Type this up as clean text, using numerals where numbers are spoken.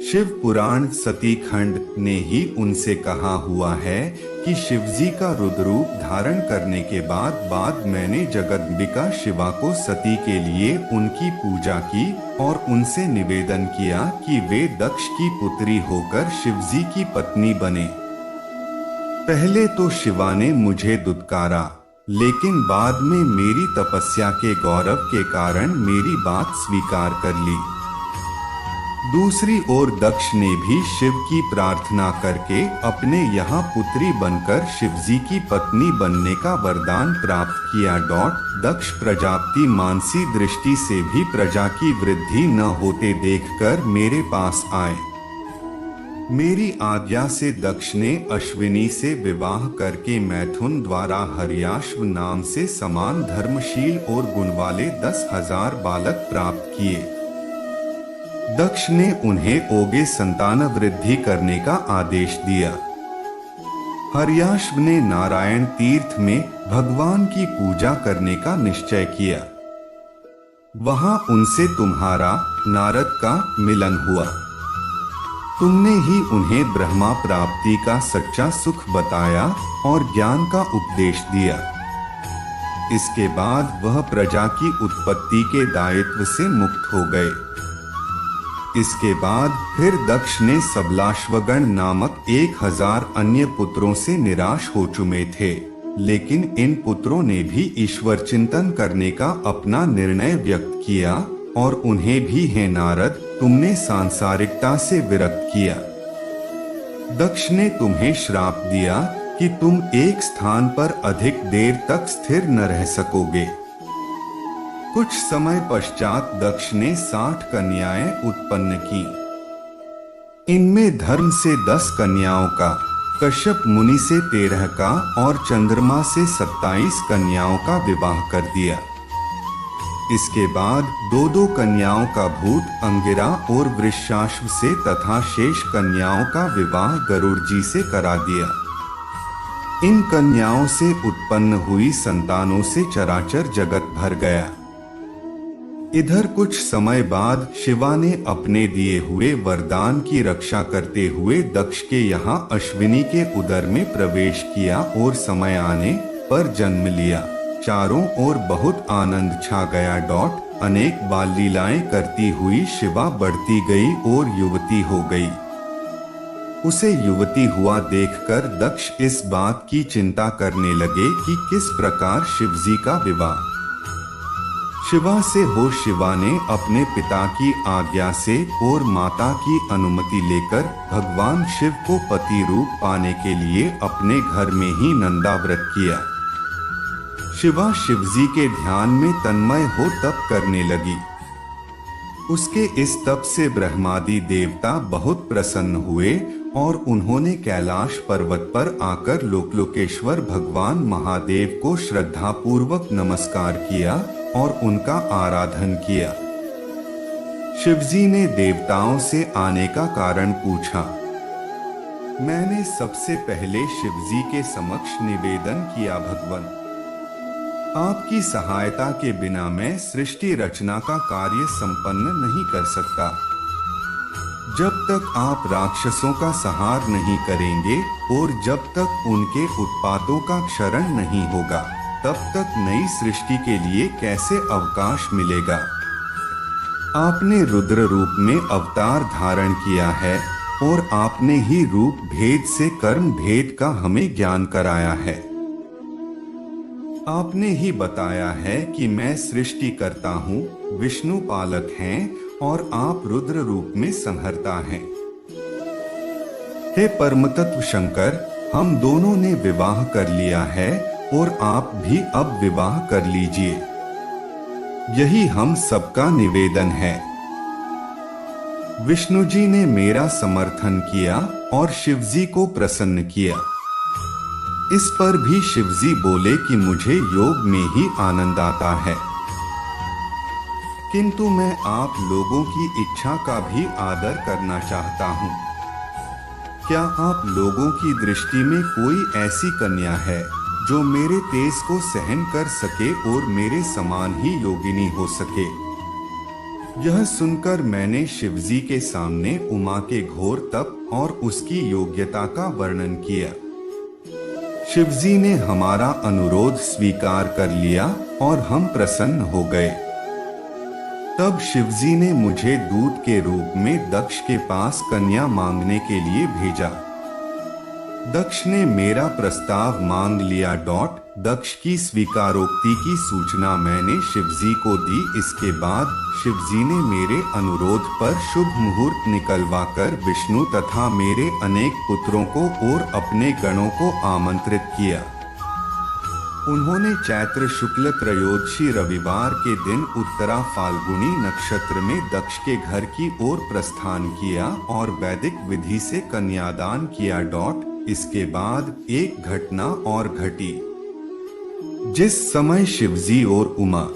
शिव पुराण सती खंड ने ही उनसे कहा हुआ है कि शिवजी का रुद्र रूप धारण करने के बाद मैंने जगदम्बिका शिवा को सती के लिए उनकी पूजा की और उनसे निवेदन किया कि वे दक्ष की पुत्री होकर शिवजी की पत्नी बने। पहले तो शिवा ने मुझे दुत्कारा, लेकिन बाद में मेरी तपस्या के गौरव के कारण मेरी बात स्वीकार कर ली। दूसरी ओर दक्ष ने भी शिव की प्रार्थना करके अपने यहाँ पुत्री बनकर शिवजी की पत्नी बनने का वरदान प्राप्त किया। दक्ष प्रजापति मानसी दृष्टि से भी प्रजा की वृद्धि न होते देखकर मेरे पास आए। मेरी आज्ञा से दक्ष ने अश्विनी से विवाह करके मैथुन द्वारा हर्याश्व नाम से समान धर्मशील और गुण वाले 10,000 बालक प्राप्त किए। दक्ष ने उन्हें ओगे संतान वृद्धि करने का आदेश दिया। हर्याश्व ने नारायण तीर्थ में भगवान की पूजा करने का निश्चय किया। वहां उनसे तुम्हारा नारद का मिलन हुआ। तुमने ही उन्हें ब्रह्मा प्राप्ति का सच्चा सुख बताया और ज्ञान का उपदेश दिया। इसके बाद वह प्रजा की उत्पत्ति के दायित्व से मुक्त हो गए। इसके बाद फिर दक्ष ने सबलाश्वगण नामक 1000 अन्य पुत्रों से निराश हो चुके थे, लेकिन इन पुत्रों ने भी ईश्वर चिंतन करने का अपना निर्णय व्यक्त किया और उन्हें भी, हे नारद, तुमने सांसारिकता से विरक्त किया। दक्ष ने तुम्हें श्राप दिया कि तुम एक स्थान पर अधिक देर तक स्थिर न रह सकोगे। कुछ समय पश्चात दक्ष ने 60 कन्याएं उत्पन्न की। इनमें धर्म से 10 कन्याओं का, कश्यप मुनि से 13 का और चंद्रमा से 27 कन्याओं का विवाह कर दिया। इसके बाद 2-2 कन्याओं का भूत अंगिरा और वृषाश्व से तथा शेष कन्याओं का विवाह गरुड़ जी से करा दिया। इन कन्याओं से उत्पन्न हुई संतानों से चराचर जगत भर गया। इधर कुछ समय बाद शिवा ने अपने दिए हुए वरदान की रक्षा करते हुए दक्ष के यहाँ अश्विनी के उदर में प्रवेश किया और समय आने पर जन्म लिया। चारों ओर बहुत आनंद छा गया। अनेक बाल लीलाएं करती हुई शिवा बढ़ती गई और युवती हो गई। उसे युवती हुआ देखकर दक्ष इस बात की चिंता करने लगे कि किस प्रकार शिवजी का विवाह शिवा से हो। शिवा ने अपने पिता की आज्ञा से और माता की अनुमति लेकर भगवान शिव को पति रूप पाने के लिए अपने घर में ही नंदाव्रत किया। शिवा शिवजी के ध्यान में तन्मय हो तप करने लगी। उसके इस तप से ब्रह्मादि देवता बहुत प्रसन्न हुए और उन्होंने कैलाश पर्वत पर आकर लोकलोकेश्वर भगवान महादेव को श्रद्धापूर्वक नमस्कार किया और उनका आराधन किया। शिवजी ने देवताओं से आने का कारण पूछा। मैंने सबसे पहले शिवजी के समक्ष निवेदन किया, भगवान, आपकी सहायता के बिना मैं सृष्टि रचना का कार्य संपन्न नहीं कर सकता। जब तक आप राक्षसों का संहार नहीं करेंगे और जब तक उनके उत्पातों का क्षरण नहीं होगा, तब तक नई सृष्टि के लिए कैसे अवकाश मिलेगा। आपने रुद्र रूप में अवतार धारण किया है और आपने ही रूप भेद से कर्म भेद का हमें ज्ञान कराया है। आपने ही बताया है कि मैं सृष्टि करता हूँ, विष्णु पालक हैं और आप रुद्र रूप में संहरता हैं। हे परमतत्व शंकर, हम दोनों ने विवाह कर लिया है और आप भी अब विवाह कर लीजिए। यही हम सबका निवेदन है। विष्णु जी ने मेरा समर्थन किया और शिवजी को प्रसन्न किया। इस पर भी शिवजी बोले कि मुझे योग में ही आनंद आता है, किंतु मैं आप लोगों की इच्छा का भी आदर करना चाहता हूँ। क्या आप लोगों की दृष्टि में कोई ऐसी कन्या है जो मेरे तेज को सहन कर सके और मेरे समान ही योगिनी हो सके। यह सुनकर मैंने शिवजी के सामने उमा के घोर तप और उसकी योग्यता का वर्णन किया। शिवजी ने हमारा अनुरोध स्वीकार कर लिया और हम प्रसन्न हो गए। तब शिवजी ने मुझे दूत के रूप में दक्ष के पास कन्या मांगने के लिए भेजा। दक्ष ने मेरा प्रस्ताव मांग लिया। दक्ष की स्वीकारोक्ति की सूचना मैंने शिवजी को दी। इसके बाद शिवजी ने मेरे अनुरोध पर शुभ मुहूर्त निकलवाकर विष्णु तथा मेरे अनेक पुत्रों को और अपने गणों को आमंत्रित किया। उन्होंने चैत्र शुक्ल त्रयोदशी रविवार के दिन उत्तरा फाल्गुनी नक्षत्र में दक्ष के घर की ओर प्रस्थान किया और वैदिक विधि से कन्यादान किया। इसके बाद एक घटना और घटी। जिस समय शिवजी और उमा